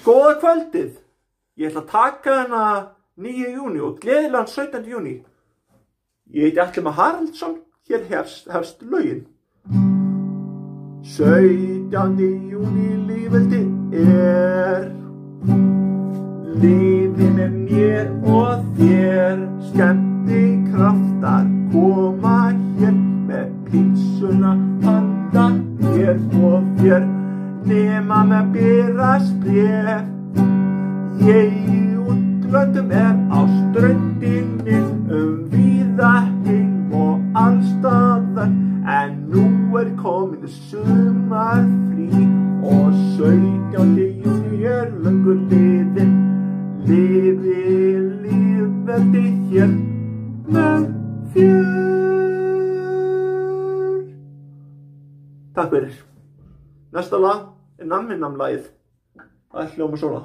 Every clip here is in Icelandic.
Góða kvöldið. Ég ætla að taka hana 9. júní og gleðilegan 17. júní. Ég heiti Atli Már Haraldsson, hér hefst lögin. 17. júní lýðveldi Lifi með mér og þér, skemmtikraftar koma hér með pítsuna handa hér og þér. Nema með byrðasbréf, ég í útlöndum á ströndinni víða heim og allstaðar. En nú komin sumarfrí og 17. júní löngu liðinn. Lifi lýðveldi hér með þér. Takk fyrir. Næsta lag Nammi Nam lagið. Það hljómar svona.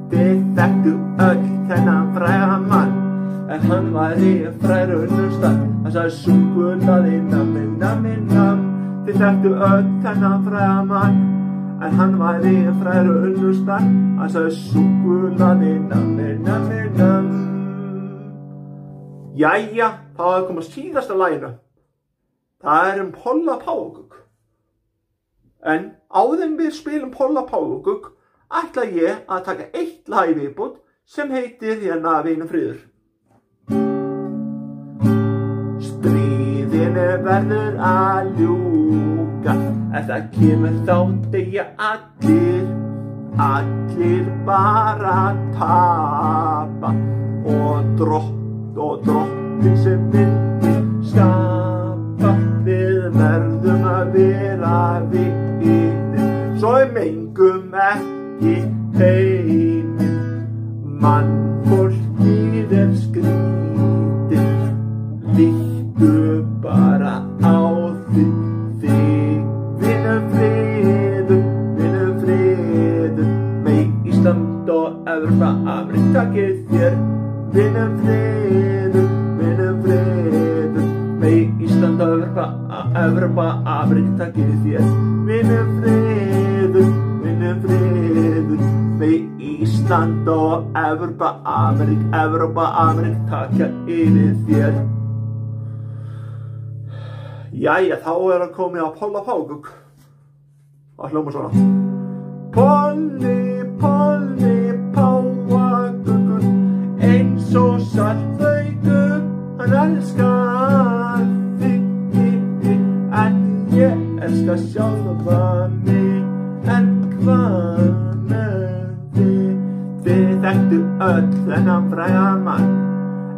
Þið þekktu öll þennan fræga mann, en hann væri frægur unnustar. Hann sagði súkkulaði nammi, nammi, nam. Þið þekktu öll þennan fræga mann, en hann væri frægur unnustar. Hann sagði súkkulaði nammi, nammi, nam. Jæja, þá að koma síðasta laginu. Það Polla Páfagauk. En áður en við spilum Polla Páfagauk ætla ég að taka eitt lag í viðbót sem heitir hérna Vinur friður. Stríðinu verður að ljúka, en það kemur þá deyja allir bara tapa, og drottin sem vildi skapa. Við verðum að vera vinir, svo mengum ekki heiminn. Mannfólkið skrítið, líttu bara á þig. Vinur friður, með Ísland og Evrópa, Amerík takið þér. Vinur friður, með Ísland og Evrópa, Amerík takið þér. Vinur friður, með Ísland og Evrópa, Amerík takið yfir þér. Jæja, þá að komið á Polla Páfagauk. Það hljómar svona. Polli, Polli Páfagaukur, eins og saltbaugur, hann elskar þig. En ég elskar sjálfa mig, en hvað með þig? Þið þekktu öll þennan fræga mann,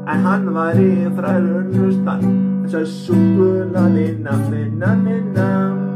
en hann væri frægur unnustar. Hann sagði súkkulaði nammi, nammi, nam.